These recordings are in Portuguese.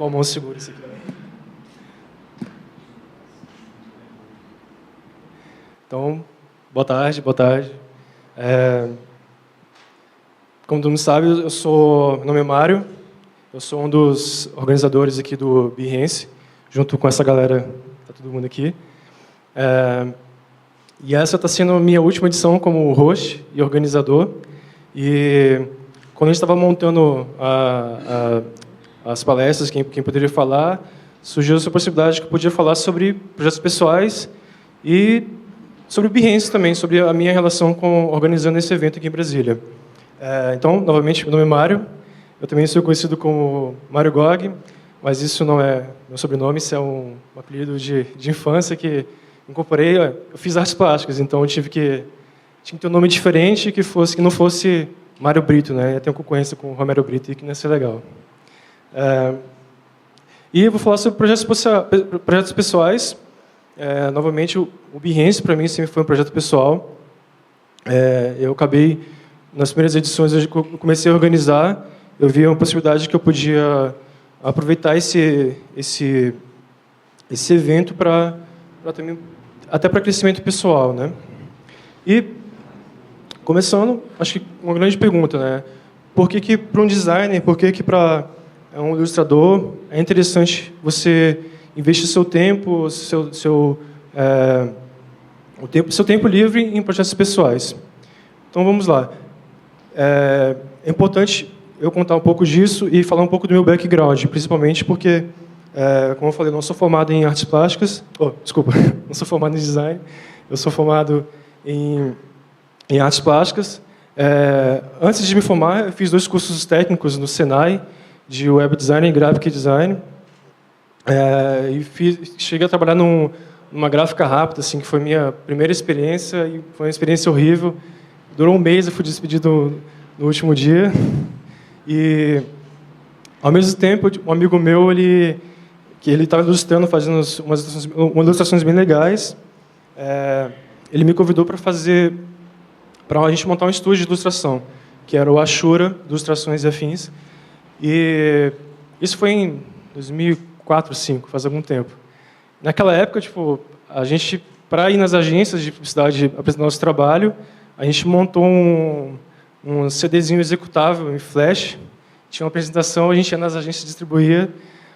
Qual mão segura esse aqui? Então, boa tarde, boa tarde. Como todo mundo sabe, meu nome é Mário, eu sou um dos organizadores aqui do Behance, junto com essa galera, tá todo mundo aqui. E essa está sendo a minha última edição como host e organizador. E quando a gente estava montando as palestras, quem poderia falar, surgiu essa possibilidade que eu podia falar sobre projetos pessoais e sobre o Behance também, sobre a minha relação com organizando esse evento aqui em Brasília. Então, novamente, meu nome é Mário, eu também sou conhecido como Mário Gog, mas isso não é meu sobrenome, isso é um apelido de infância que incorporei. Eu fiz artes plásticas, então eu tinha que ter um nome diferente que não fosse Mário Brito, né? Eu tenho concorrência com o Romero Brito, e que não ia ser legal. E eu vou falar sobre projetos pessoais. Novamente, o Behance, para mim, sempre foi um projeto pessoal. Eu acabei, nas primeiras edições, eu comecei a organizar, eu vi uma possibilidade que eu podia aproveitar esse evento também, até para crescimento pessoal, né? E, começando, acho que uma grande pergunta, né? Por que para um designer, por que para um ilustrador é interessante você investir seu tempo, seu tempo livre em projetos pessoais? Então, vamos lá. É importante eu contar um pouco disso e falar um pouco do meu background, principalmente porque, como eu falei, eu não sou formado em artes plásticas. Desculpa, não sou formado em design. Eu sou formado em artes plásticas. Antes de me formar, eu fiz 2 cursos técnicos no Senai, de web design e graphic design. Cheguei a trabalhar numa gráfica rápida, assim, que foi minha primeira experiência, e foi uma experiência horrível. Durou um mês, eu fui despedido no último dia. E, ao mesmo tempo, um amigo meu, ele estava ilustrando, fazendo umas ilustrações bem legais. Ele me convidou para a gente montar um estúdio de ilustração, que era o Ashura, Ilustrações e Afins. E isso foi em 2004, 2005, faz algum tempo. Naquela época, a gente, para ir nas agências de publicidade apresentar nosso trabalho, a gente montou um CDzinho executável em Flash. Tinha uma apresentação, a gente ia nas agências e distribuía.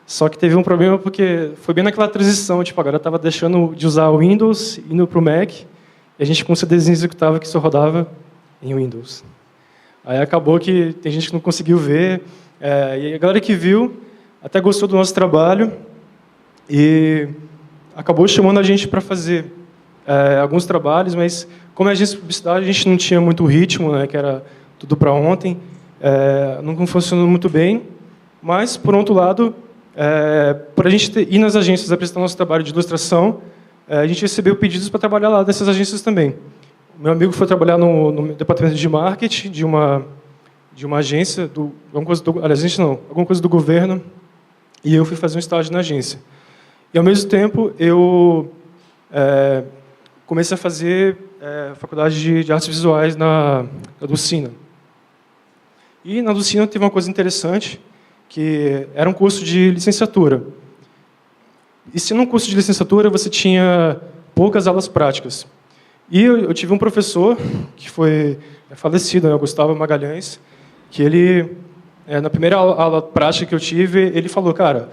Só que teve um problema porque foi bem naquela transição, agora estava deixando de usar o Windows, indo para o Mac, e a gente com um CDzinho executável que só rodava em Windows. Aí acabou que tem gente que não conseguiu ver, e a galera que viu até gostou do nosso trabalho e acabou chamando a gente para fazer alguns trabalhos, mas como é agência de publicidade, a gente não tinha muito ritmo, né, que era tudo para ontem, não funcionou muito bem, mas, por outro lado, por a gente ir nas agências apresentar nosso trabalho de ilustração, a gente recebeu pedidos para trabalhar lá nessas agências também. O meu amigo foi trabalhar no departamento de marketing de uma agência, alguma coisa do governo, e eu fui fazer um estágio na agência. E, ao mesmo tempo, eu comecei a fazer faculdade de artes visuais na Dulcina. E na Dulcina teve uma coisa interessante, que era um curso de licenciatura. E se num curso de licenciatura você tinha poucas aulas práticas. E eu tive um professor, que foi falecido, né, o Gustavo Magalhães, que ele, na primeira aula prática que eu tive, ele falou, cara,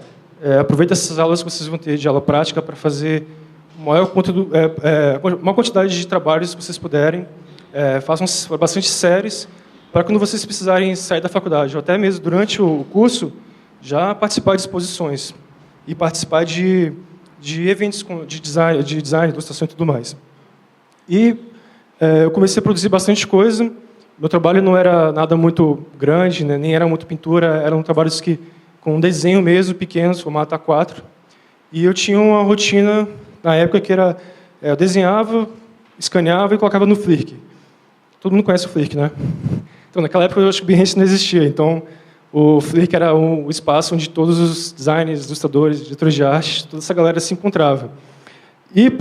aproveita essas aulas que vocês vão ter de aula prática para fazer uma quantidade de trabalhos que vocês puderem, façam bastante séries, para quando vocês precisarem sair da faculdade, ou até mesmo durante o curso, já participar de exposições e participar de eventos de design, ilustração e tudo mais. E eu comecei a produzir bastante coisa. Meu trabalho não era nada muito grande, né, nem era muito pintura, eram trabalhos com um desenho mesmo, pequenos, formato A4. E eu tinha uma rotina, na época, que era... eu desenhava, escaneava e colocava no Flickr. Todo mundo conhece o Flickr, né? Então, naquela época, eu acho que o Behance não existia. Então, o Flickr era o espaço onde todos os designers, ilustradores, diretores de arte, toda essa galera se encontrava. E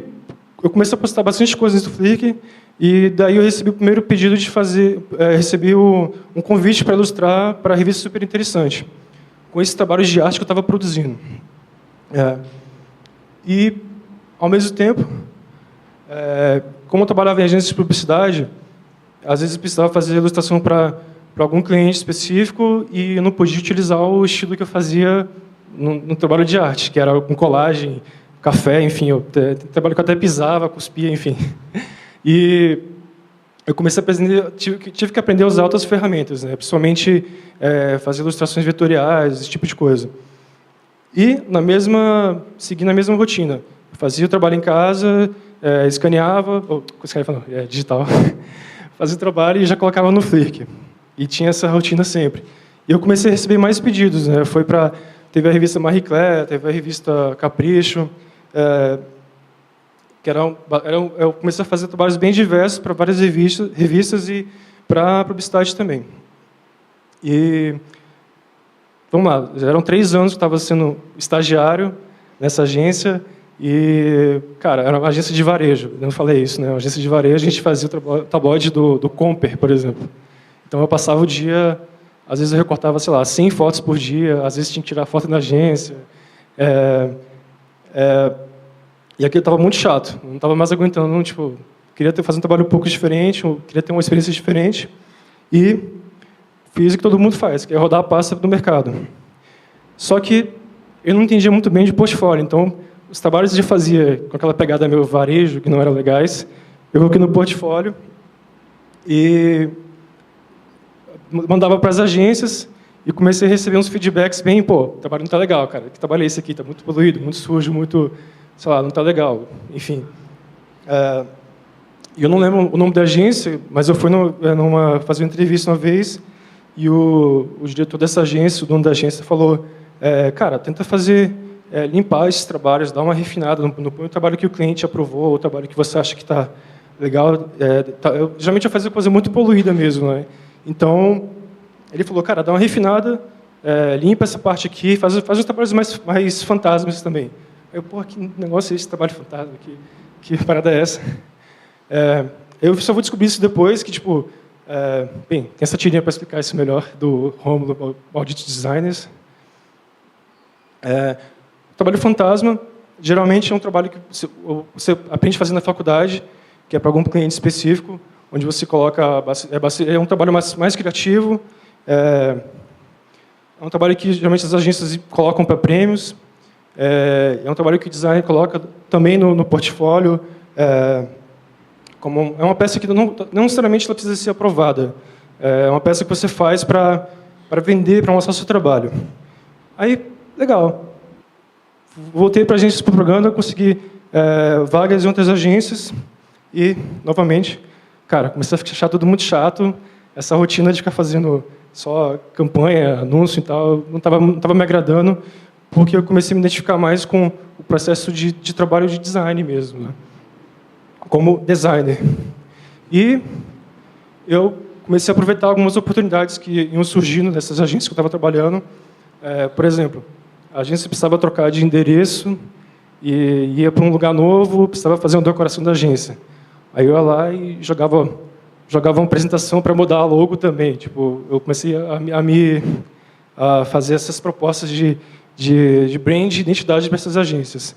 eu comecei a postar bastante coisas no Flickr, e daí eu recebi o primeiro pedido de fazer... recebi um convite para ilustrar para a revista Super Interessante. com esses trabalhos de arte que eu estava produzindo. E, ao mesmo tempo, como eu trabalhava em agência de publicidade, às vezes eu precisava fazer ilustração para algum cliente específico e eu não podia utilizar o estilo que eu fazia no trabalho de arte, que era com colagem, café, enfim, trabalho que eu até pisava, cuspia, enfim. E eu comecei a aprender, tive que aprender a usar outras ferramentas, né? Principalmente fazer ilustrações vetoriais, esse tipo de coisa. E seguindo a mesma rotina. Eu fazia o trabalho em casa, escaneava, digital, fazia o trabalho e já colocava no Flickr. E tinha essa rotina sempre. E eu comecei a receber mais pedidos, né? Teve a revista Marie Claire, teve a revista Capricho, eu comecei a fazer trabalhos bem diversos para várias revistas e para a publicidade também. E, vamos lá, já eram 3 anos que eu estava sendo estagiário nessa agência e, cara, era uma agência de varejo, eu não falei isso, né? Uma agência de varejo, a gente fazia o tabloide do Comper, por exemplo. Então, eu passava o dia, às vezes eu recortava, sei lá, 100 fotos por dia, às vezes tinha que tirar foto na agência. E aquilo estava muito chato, não estava mais aguentando, tipo, queria fazer um trabalho um pouco diferente, queria ter uma experiência diferente, e fiz o que todo mundo faz, que é rodar a pasta do mercado. Só que eu não entendia muito bem de portfólio, então os trabalhos que eu fazia com aquela pegada meio varejo, que não eram legais, eu coloquei no portfólio e mandava para as agências e comecei a receber uns feedbacks bem, pô, o trabalho não está legal, cara, que trabalho é esse aqui? Está muito poluído, muito sujo, muito, sei lá, não está legal, enfim. Eu não lembro o nome da agência, mas eu fui fazer uma entrevista uma vez e o diretor dessa agência, o dono da agência, falou, cara, tenta limpar esses trabalhos, dar uma refinada, não põe o trabalho que o cliente aprovou, o trabalho que você acha que está legal. Geralmente eu fazia coisa muito poluída mesmo, né? Então, ele falou, cara, dá uma refinada, limpa essa parte aqui, faz os trabalhos mais fantasmas também. Eu, pô, que negócio é esse trabalho fantasma? Que parada é essa? Eu só vou descobrir isso depois, que, tipo... bem, tem essa tirinha para explicar isso melhor, do Rômulo, Maldito Designers. O trabalho fantasma, geralmente, é um trabalho que você aprende fazendo na faculdade, que é para algum cliente específico, onde você coloca... É um trabalho mais criativo, é um trabalho que, geralmente, as agências colocam para prêmios, é um trabalho que o designer coloca também no portfólio, é uma peça que não necessariamente ela precisa ser aprovada. É uma peça que você faz para vender, para mostrar o seu trabalho. Aí, legal. Voltei para a agência de propaganda, consegui vagas em outras agências e, novamente, cara, comecei a ficar tudo muito chato. Essa rotina de ficar fazendo só campanha, anúncio e tal, não estava me agradando, porque eu comecei a me identificar mais com o processo de trabalho de design mesmo, né? Como designer. E eu comecei a aproveitar algumas oportunidades que iam surgindo nessas agências que eu estava trabalhando. Por exemplo, a agência precisava trocar de endereço e ia para um lugar novo, precisava fazer uma decoração da agência. Aí eu ia lá e jogava uma apresentação para mudar a logo também. Tipo, eu comecei a fazer essas propostas de brand e identidade para essas agências.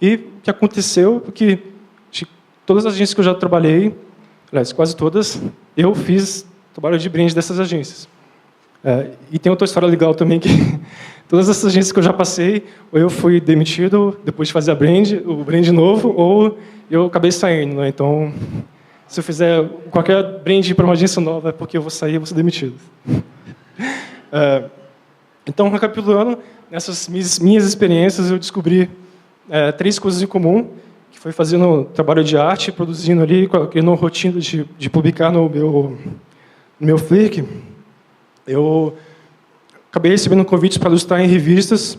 E o que aconteceu é que todas as agências que eu já trabalhei, aliás, quase todas, eu fiz trabalho de brand dessas agências. E tem outra história legal também, que todas essas agências que eu já passei, ou eu fui demitido depois de fazer o brand novo, ou eu acabei saindo, né? Então, se eu fizer qualquer brand para uma agência nova, é porque eu vou sair e vou ser demitido. Então, recapitulando, nessas minhas experiências, eu descobri 3 coisas em comum, que foi fazendo trabalho de arte, produzindo ali, criando uma rotina de publicar no meu Flickr. Eu acabei recebendo convites para ilustrar em revistas.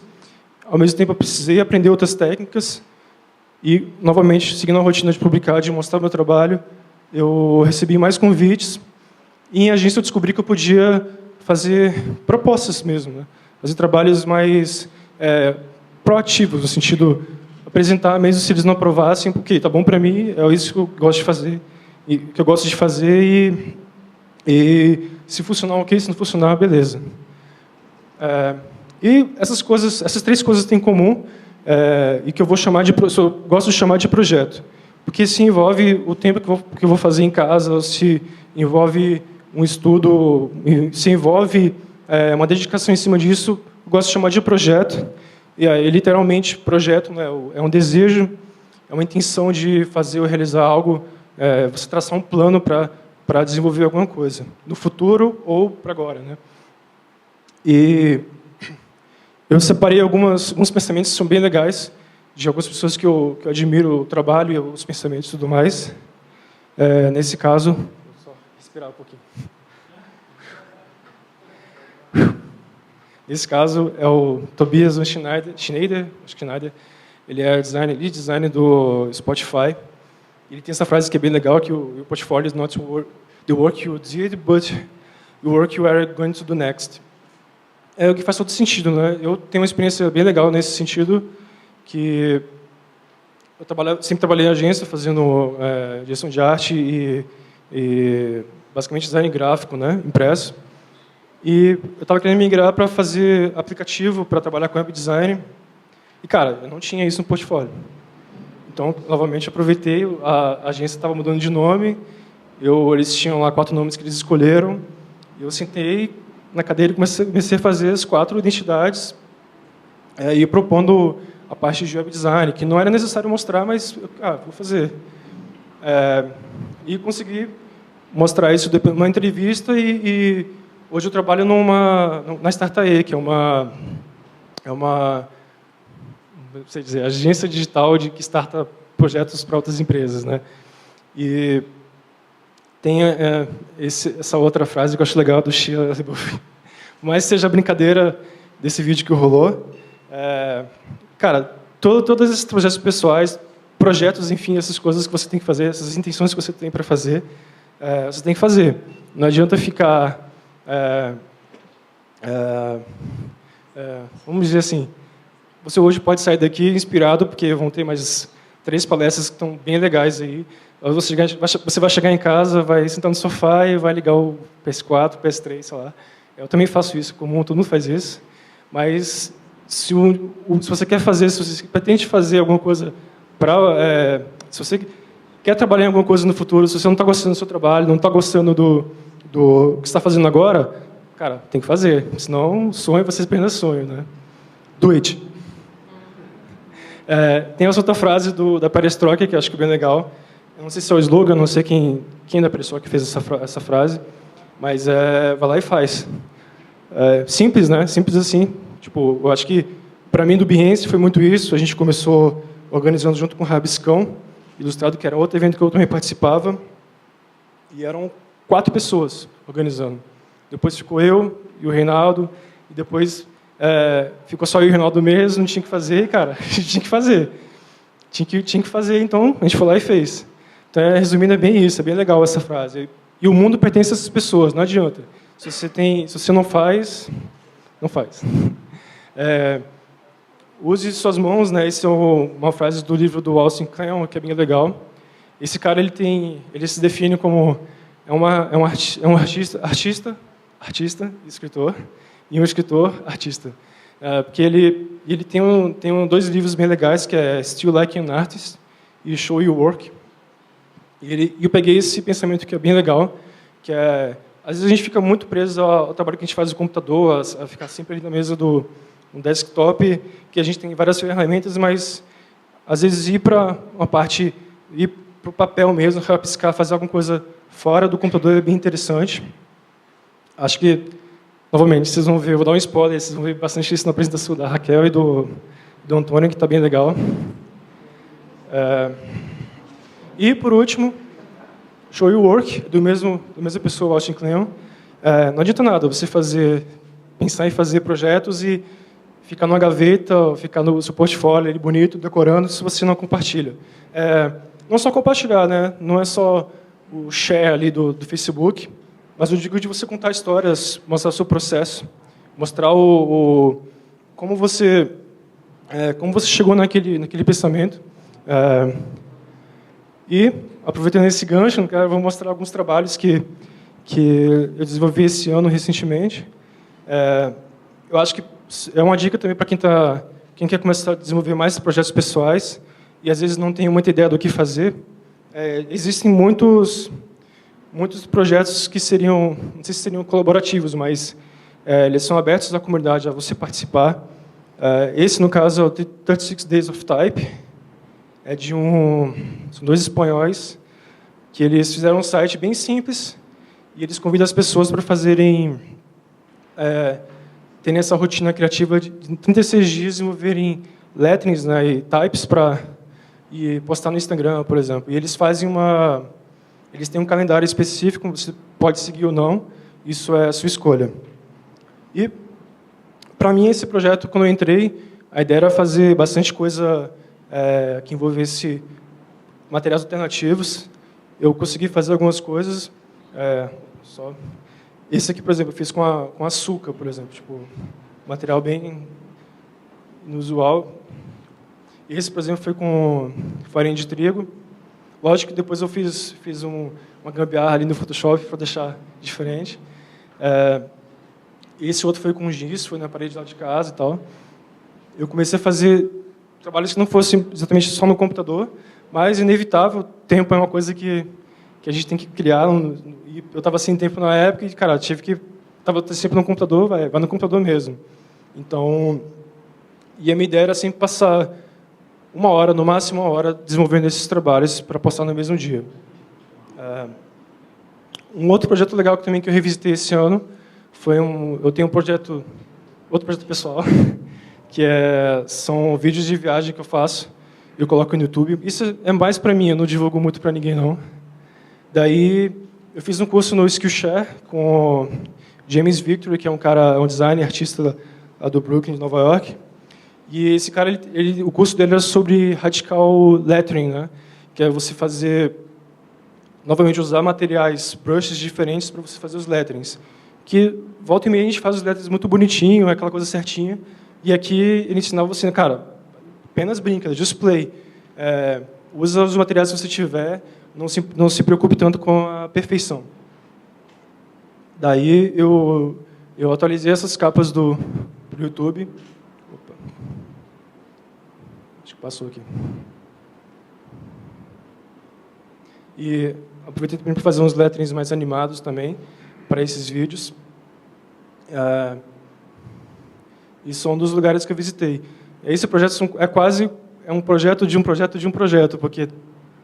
Ao mesmo tempo, eu precisei aprender outras técnicas. E, novamente, seguindo a rotina de publicar, de mostrar meu trabalho, eu recebi mais convites. E, em agência, eu descobri que eu podia fazer propostas mesmo, né? Fazer trabalhos mais proativos, no sentido apresentar, mesmo se eles não aprovassem, porque tá bom para mim, é isso que eu gosto de fazer, e se funcionar, ok, se não funcionar, beleza. E essas três coisas têm em comum, e que eu gosto de chamar de projeto. Porque se envolve o tempo que eu vou fazer em casa, se envolve um estudo, se envolve uma dedicação em cima disso, eu gosto de chamar de projeto. E aí, literalmente, projeto, né, é um desejo, é uma intenção de fazer ou realizar algo, você traçar um plano para desenvolver alguma coisa, no futuro ou para agora, né? E eu separei alguns pensamentos que são bem legais, de algumas pessoas que eu admiro o trabalho e os pensamentos e tudo mais. Nesse caso, vou só respirar um pouquinho. Nesse caso, é o Tobias Schneider, ele é lead designer do Spotify. Ele tem essa frase que é bem legal, que o portfolio is not the work you did, but the work you are going to do next. É o que faz todo sentido, né? Eu tenho uma experiência bem legal nesse sentido, que eu sempre trabalhei em agência fazendo direção de arte e basicamente design gráfico, né, impresso. E eu estava querendo migrar para fazer aplicativo, para trabalhar com web design. E, cara, eu não tinha isso no portfólio. Então, novamente, aproveitei, a agência estava mudando de nome, eles tinham lá 4 nomes que eles escolheram, eu sentei na cadeira e comecei a fazer as 4 identidades, e propondo a parte de web design, que não era necessário mostrar, mas vou fazer. E consegui mostrar isso depois numa entrevista, e hoje eu trabalho na Startae, que é uma não sei dizer, agência digital que starta projetos para outras empresas, né? E tem essa outra frase que eu acho legal do Shia LaBeouf. Mas seja a brincadeira desse vídeo que rolou, cara, todos esses projetos pessoais, projetos, enfim, essas coisas que você tem que fazer, essas intenções que você tem para fazer, você tem que fazer. Não adianta ficar, vamos dizer assim, você hoje pode sair daqui inspirado, porque vão ter mais 3 palestras que estão bem legais aí. Você vai chegar em casa, vai sentar no sofá e vai ligar o PS4, PS3, sei lá. Eu também faço isso, comum, todo mundo faz isso. Mas se você quer fazer, se você pretende fazer alguma coisa se você quer trabalhar em alguma coisa no futuro, se você não está gostando do seu trabalho, não está gostando do que você está fazendo agora, cara, tem que fazer. Senão, sonho vai ser apenas sonho, né? Do it. Tem essa outra frase da Perestroika, que eu acho que é bem legal. Eu não sei se é o slogan, não sei quem da pessoa que fez essa frase, mas vai lá e faz. Simples, né? Simples assim. Tipo, eu acho que, para mim, do Behance foi muito isso. A gente começou organizando junto com o Rabiscão Ilustrado, que era outro evento que eu também participava, e eram 4 pessoas organizando. Depois ficou eu e o Reinaldo, e depois ficou só eu e o Reinaldo mesmo, não tinha que fazer, cara, a gente tinha que fazer. Tinha que fazer, então a gente foi lá e fez. Então, resumindo, é bem isso, é bem legal essa frase. E o mundo pertence a essas pessoas, não adianta. Se você não faz, não faz. Use suas mãos, né? Essa é uma frase do livro do Austin Kleon, que é bem legal. Esse cara ele se define como um artista, escritor, e um escritor artista, porque ele tem 2 livros bem legais, que é Still Like an Artist e Show Your Work. E eu peguei esse pensamento que é bem legal, que às vezes a gente fica muito preso ao trabalho que a gente faz no computador, a ficar sempre ali na mesa do desktop, que a gente tem várias ferramentas, mas às vezes ir para o papel mesmo, rabiscar, fazer alguma coisa fora do computador é bem interessante. Acho que, novamente, vocês vão ver, eu vou dar um spoiler, vocês vão ver bastante isso na apresentação da Raquel e do Antônio, que está bem legal. E, por último, Show Your Work, da mesma pessoa, Austin Kleon. Não adianta nada você pensar em fazer projetos e ficar numa gaveta, ou ficar no seu portfólio ali bonito, decorando, se você não compartilha. Não só compartilhar, né? Não é só o share ali do Facebook, mas eu digo de você contar histórias, mostrar o seu processo, mostrar como você chegou naquele pensamento. E, aproveitando esse gancho, eu vou mostrar alguns trabalhos que eu desenvolvi esse ano recentemente. Eu acho que é uma dica também para quem quer começar a desenvolver mais projetos pessoais e às vezes não tem muita ideia do que fazer. Existem muitos projetos que seriam, não sei se seriam colaborativos, mas eles são abertos à comunidade, a você participar. Esse, no caso, é o 36 Days of Type. São 2 espanhóis que eles fizeram um site bem simples e eles convidam as pessoas para fazerem, terem essa rotina criativa de 36 dias desenvolverem letterings, né, e types e postar no Instagram, por exemplo. E eles eles têm um calendário específico, você pode seguir ou não, isso é a sua escolha. E, para mim, esse projeto, quando eu entrei, a ideia era fazer bastante coisa que envolvesse materiais alternativos. Eu consegui fazer algumas coisas. Esse aqui, por exemplo, eu fiz com açúcar, por exemplo, tipo, material bem inusual. Esse, por exemplo, foi com farinha de trigo. Lógico que depois eu fiz uma gambiarra ali no Photoshop para deixar diferente. Esse outro foi com giz, foi na parede lá de casa e tal. Eu comecei a fazer trabalhos que não fossem exatamente só no computador, mas, inevitável, tempo é uma coisa que a gente tem que criar. E eu estava sem tempo na época e, cara, estava sempre no computador, vai no computador mesmo. Então, e a minha ideia era sempre passar 1 hora, no máximo 1 hora, desenvolvendo esses trabalhos para postar no mesmo dia. Um outro projeto legal também que eu revisitei esse ano eu tenho outro projeto pessoal, que são vídeos de viagem que eu faço, eu coloco no YouTube. Isso é mais para mim, eu não divulgo muito para ninguém, não. Daí, eu fiz um curso no Skillshare com o James Victory, que é um designer, artista lá do Brooklyn, de Nova York. E esse cara, o curso dele era sobre radical lettering, né? Que é você novamente, usar materiais, brushes diferentes para você fazer os letterings. Que, volta e meia, a gente faz os letterings muito bonitinho, aquela coisa certinha. E aqui, ele ensinava você, cara, apenas brinca, just play. Usa os materiais que você tiver, não se preocupe tanto com a perfeição. Daí, eu atualizei essas capas pro YouTube. Opa. Acho que passou aqui. E aproveitei também para fazer uns letterings mais animados também, para esses vídeos. E são um dos lugares que eu visitei. Esse projeto é um projeto de um projeto de um projeto, porque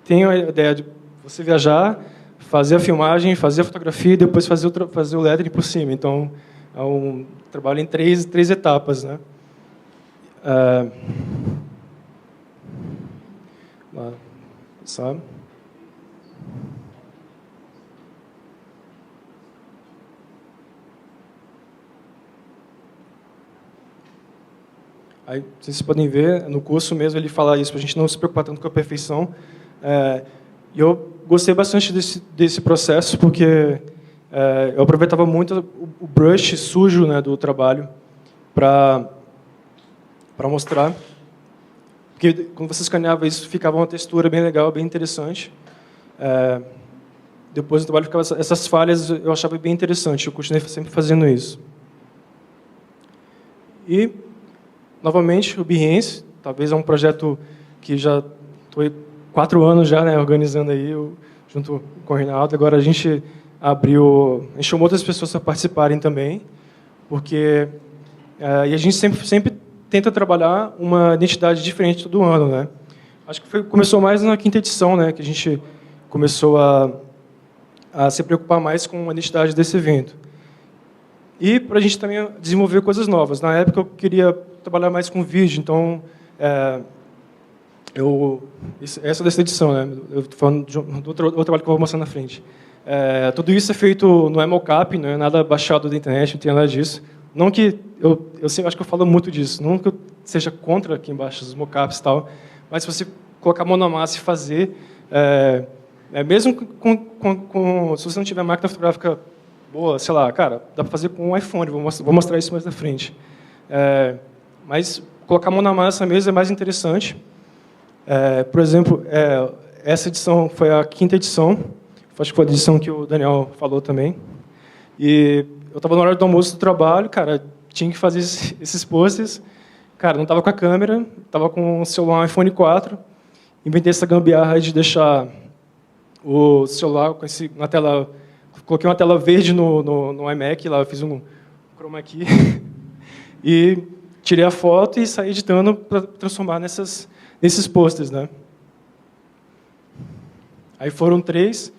tem a ideia de você viajar, fazer a filmagem, fazer a fotografia e depois fazer o lettering por cima. Então, é um trabalho em três etapas, né? Sabe? Aí, vocês podem ver, no curso mesmo ele fala isso, para a gente não se preocupar tanto com a perfeição. E eu gostei bastante desse processo, porque eu aproveitava muito o brush sujo, né, do trabalho para mostrar. Porque quando você escaneava isso, ficava uma textura bem legal, bem interessante. Depois do trabalho, ficava essas falhas, eu achava bem interessante, eu continuei sempre fazendo isso. E, novamente, o Behance, talvez é um projeto que já estou 4 anos já, né, organizando aí, junto com o Reinaldo. Agora a gente chamou outras pessoas para participarem também, porque e a gente sempre tenta trabalhar uma identidade diferente todo ano, né? Acho que começou mais na 5ª edição, né, que a gente começou a se preocupar mais com a identidade desse evento. E para a gente também desenvolver coisas novas. Na época eu queria trabalhar mais com vídeo, então essa dessa edição, né? Eu estou falando do outro trabalho que eu vou mostrar na frente. Tudo isso é feito no mocap, não é nada baixado da internet, não tem nada disso. Não que eu sempre acho que eu falo muito disso, não que eu seja contra quem baixa os mockups e tal, mas se você colocar a mão na massa e fazer, mesmo se você não tiver máquina fotográfica boa, sei lá, cara, dá para fazer com um iPhone, vou mostrar isso mais na frente. Mas colocar a mão na massa mesmo é mais interessante. Por exemplo, essa edição foi a 5ª edição, acho que foi a edição que o Daniel falou também. E eu estava na hora do almoço do trabalho, cara, tinha que fazer esses posters. Cara, não estava com a câmera, estava com o celular, um iPhone 4. Inventei essa gambiarra de deixar o celular na tela. Coloquei uma tela verde no iMac, lá eu fiz um chroma key e tirei a foto e saí editando para transformar nesses posters, né? Aí foram 3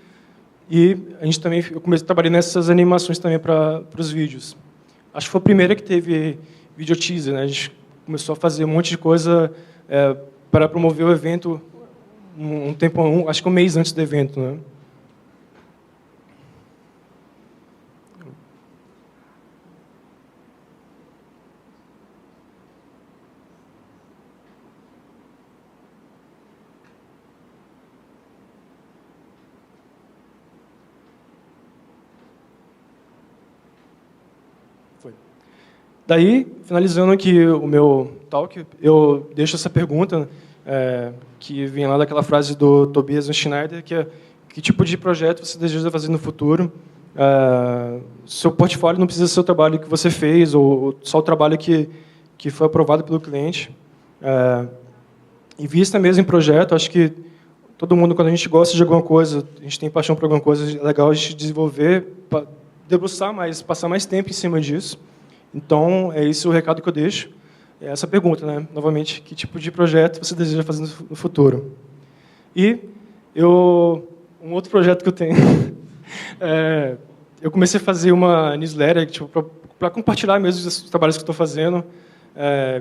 e eu comecei a trabalhar nessas animações também para os vídeos. Acho que foi a primeira que teve video teaser, né? A gente começou a fazer um monte de coisa para promover o evento acho que um mês antes do evento, né? Foi. Daí, finalizando aqui o meu talk, eu deixo essa pergunta que vem lá daquela frase do Tobias Schneider, que é: que tipo de projeto você deseja fazer no futuro? Seu portfólio não precisa ser o trabalho que você fez ou só o trabalho que foi aprovado pelo cliente. Invista mesmo em projeto. Acho que todo mundo, quando a gente gosta de alguma coisa, a gente tem paixão por alguma coisa, é legal a gente desenvolver, debruçar mais, passar mais tempo em cima disso. Então, é esse o recado que eu deixo. É essa pergunta, né? Novamente, que tipo de projeto você deseja fazer no futuro? E um outro projeto que eu tenho, eu comecei a fazer uma newsletter tipo, para compartilhar mesmo os trabalhos que estou fazendo,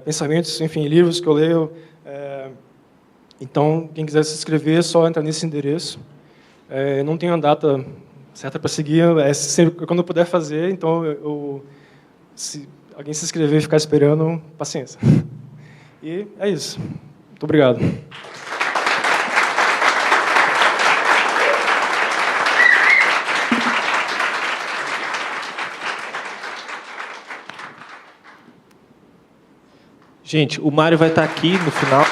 pensamentos, enfim, livros que eu leio. Então, quem quiser se inscrever, é só entrar nesse endereço. Não tenho a data certa para seguir, sempre quando eu puder fazer. Então, se alguém se inscrever e ficar esperando, paciência. E é isso. Muito obrigado. Gente, o Mário vai estar aqui no final.